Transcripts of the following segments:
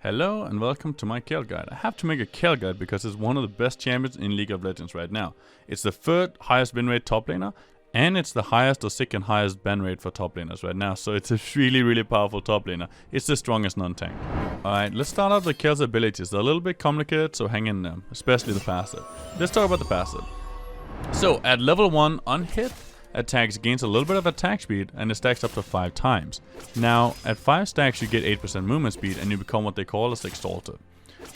Hello and welcome to my Kayle guide. I have to make a Kayle guide because it's one of the best champions in League of Legends right now. It's the third highest win rate top laner, and it's the highest or second highest ban rate for top laners right now. So it's a really powerful top laner. It's the strongest non-tank. Alright, let's start out with Kayle's abilities. They're a little bit complicated, so hang in there, especially the passive. Let's talk about the passive. So at level 1, on hit, attacks gains a little bit of attack speed and it stacks up to 5 times. Now at 5 stacks you get 8% movement speed and you become what they call as exalted.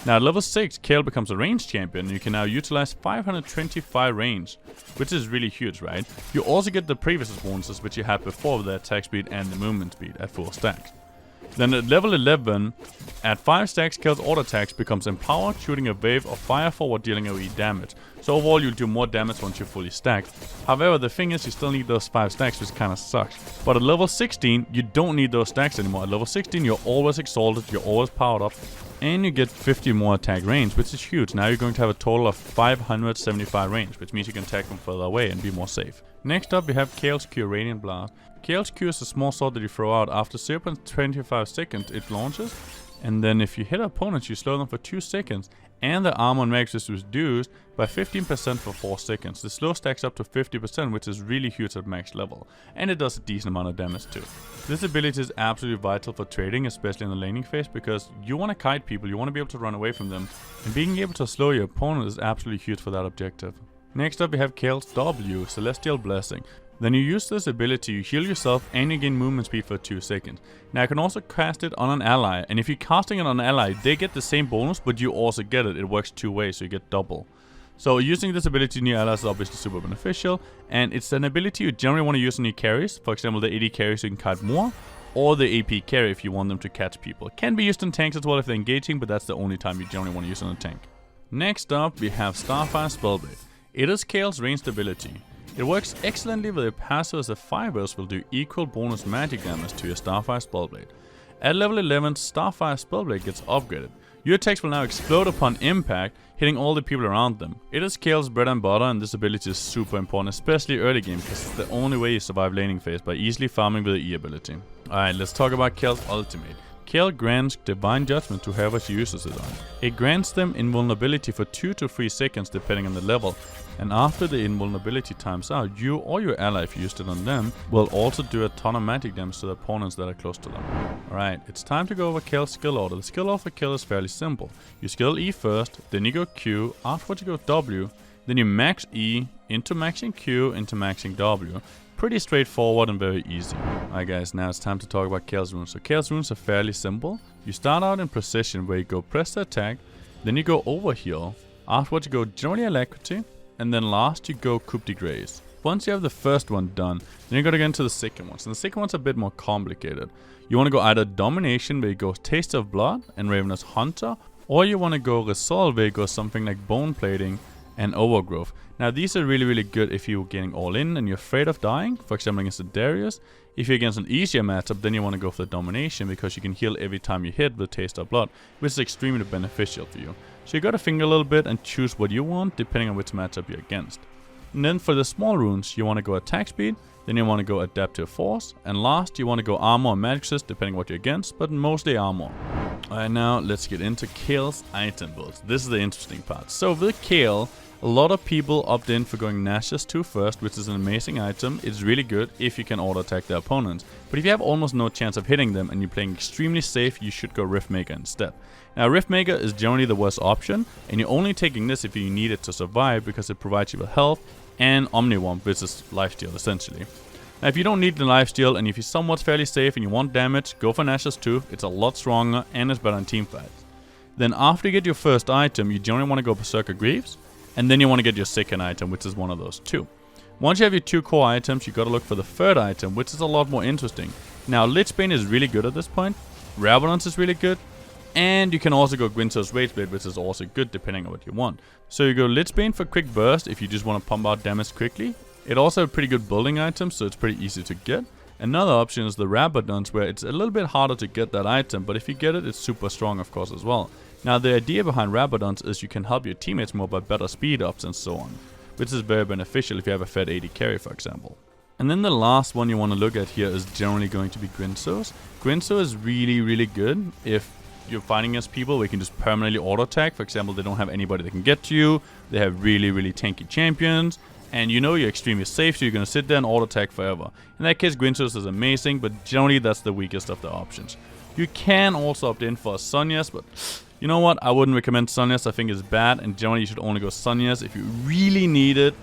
Now at level 6 Kayle becomes a ranged champion and you can now utilize 525 range, which is really huge, right? You also get the previous bonuses which you had before with the attack speed and the movement speed at full stacks. Then at level 11, at 5 stacks, Kayle's auto attacks becomes empowered, shooting a wave of fire forward, dealing AoE damage. So overall, you'll do more damage once you're fully stacked. However, the thing is, you still need those 5 stacks, which kinda sucks. But at level 16, you don't need those stacks anymore. At level 16, you're always exalted, you're always powered up, and you get 50 more attack range, which is huge. Now you're going to have a total of 575 range, which means you can attack from further away and be more safe. Next up, we have Kayle's Q, Radiant Blast. Kayle's Q is a small sword that you throw out. After 0.25 seconds it launches, and then if you hit opponents you slow them for 2 seconds, and the armor and max is reduced by 15% for 4 seconds. The slow stacks up to 50%, which is really huge at max level, and it does a decent amount of damage too. This ability is absolutely vital for trading, especially in the laning phase, because you want to kite people, you want to be able to run away from them, and being able to slow your opponent is absolutely huge for that objective. Next up we have Kayle's W, Celestial Blessing. Then you use this ability, you heal yourself and you gain movement speed for 2 seconds. Now you can also cast it on an ally, and if you're casting it on an ally, they get the same bonus, but you also get it. It works 2 ways, so you get double. So using this ability on your allies is obviously super beneficial, and it's an ability you generally want to use on your carries. For example, the AD carries you can kite more, or the AP carry if you want them to catch people. It can be used on tanks as well if they're engaging, but that's the only time you generally want to use it on a tank. Next up, we have Starfire Spellblade. It is Kayle's ranged ability. It works excellently with your passive as the fibers will do equal bonus magic damage to your Starfire Spellblade. At level 11, Starfire Spellblade gets upgraded. Your attacks will now explode upon impact, hitting all the people around them. It is Kayle's bread and butter, and this ability is super important, especially early game, because it's the only way you survive laning phase, by easily farming with the E ability. Alright, let's talk about Kayle's ultimate. Kayle grants Divine Judgment to whoever she uses it on. It grants them invulnerability for 2 to 3 seconds depending on the level, and after the invulnerability times out, you or your ally, if you used it on them, will also do a ton of magic damage to the opponents that are close to them. Alright, it's time to go over Kayle's skill order. The skill order for Kayle is fairly simple. You skill E first, then you go Q, afterwards you go W, then you max E, into maxing Q, into maxing W. Pretty straightforward and very easy. Alright guys, now it's time to talk about Kayle's runes. So Kayle's runes are fairly simple. You start out in precision, where you go press the attack, then you go overheal, afterwards you go generally alacrity, and then last you go coup de grace. Once you have the first one done, then you gotta get into the second one. So the second one's a bit more complicated. You wanna go either domination, where you go taste of blood and ravenous hunter, or you wanna go resolve, where you go something like bone plating and overgrowth. Now these are really good if you're getting all in and you're afraid of dying, for example against the Darius. If you're against an easier matchup, then you want to go for the domination, because you can heal every time you hit with Taste of Blood, which is extremely beneficial for you. So you gotta think a little bit and choose what you want depending on which matchup you're against. And then for the small runes, you want to go attack speed, then you want to go adaptive force, and last you want to go armor or magic resist depending on what you're against, but mostly armor. Alright, now let's get into Kayle's item builds. This is the interesting part. So with Kayle, a lot of people opt in for going Nash's 2 first, which is an amazing item. It's really good if you can auto attack their opponents. But if you have almost no chance of hitting them and you're playing extremely safe, you should go Riftmaker instead. Now Riftmaker is generally the worst option, and you're only taking this if you need it to survive, because it provides you with health and Omniwomp, which is lifesteal essentially. Now if you don't need the lifesteal and if you're somewhat fairly safe and you want damage, go for Nash's 2. It's a lot stronger and it's better in teamfights. Then after you get your first item, you generally want to go Berserker Greaves, and then you want to get your second item, which is one of those 2. Once you have your 2 core items, you gotta look for the third item, which is a lot more interesting. Now Lichbane is really good at this point, Rabadon's is really good, and you can also go Gwynto's Rageblade, which is also good depending on what you want. So you go Lichbane for quick burst if you just want to pump out damage quickly. It also has pretty good building items, so it's pretty easy to get. Another option is the Rabadons, where it's a little bit harder to get that item, but if you get it, it's super strong of course as well. Now the idea behind Rabadons is you can help your teammates more by better speed ups and so on, which is very beneficial if you have a fed AD carry, for example. And then the last one you want to look at here is generally going to be Gwynto's. Gwynto is really good if you're fighting against people where you can just permanently auto attack. For example, they don't have anybody that can get to you. They have really, really tanky champions. And you know you're extremely safe, so you're going to sit there and auto attack forever. In that case, Gwynsos is amazing, but generally that's the weakest of the options. You can also opt in for Sonya's, but you know what? I wouldn't recommend Sonya's. I think it's bad, and generally you should only go Sonya's if you really need it,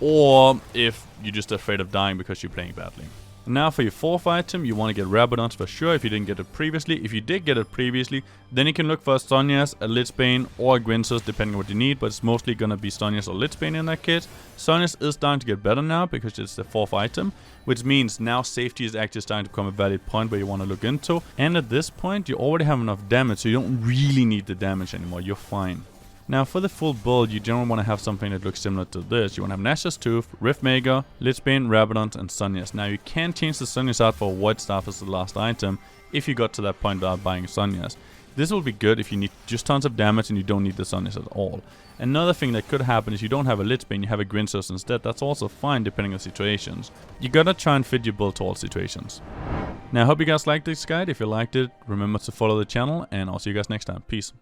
or if you're just afraid of dying because you're playing badly. Now for your fourth item, you want to get Rabadons for sure if you didn't get it previously. If you did get it previously, then you can look for a Sonya's, a Litzbane, or a Gwynsos depending on what you need, but it's mostly going to be Sonya's or Litzbane in that case. Sonya's is starting to get better now because it's the fourth item, which means now safety is actually starting to become a valid point where you want to look into. And at this point, you already have enough damage, so you don't really need the damage anymore. You're fine. Now for the full build, you generally want to have something that looks similar to this. You want to have Nash's Tooth, Riftmaker, Litzbane, Rabadons, and Sonya's. Now you can change the Sonya's out for a Void Staff as the last item if you got to that point without buying Sonya's. This will be good if you need just tons of damage and you don't need the Sonya's at all. Another thing that could happen is you don't have a Litzbane, you have a Gwynsos instead. That's also fine depending on situations. You gotta try and fit your build to all situations. Now I hope you guys liked this guide. If you liked it, remember to follow the channel, and I'll see you guys next time. Peace.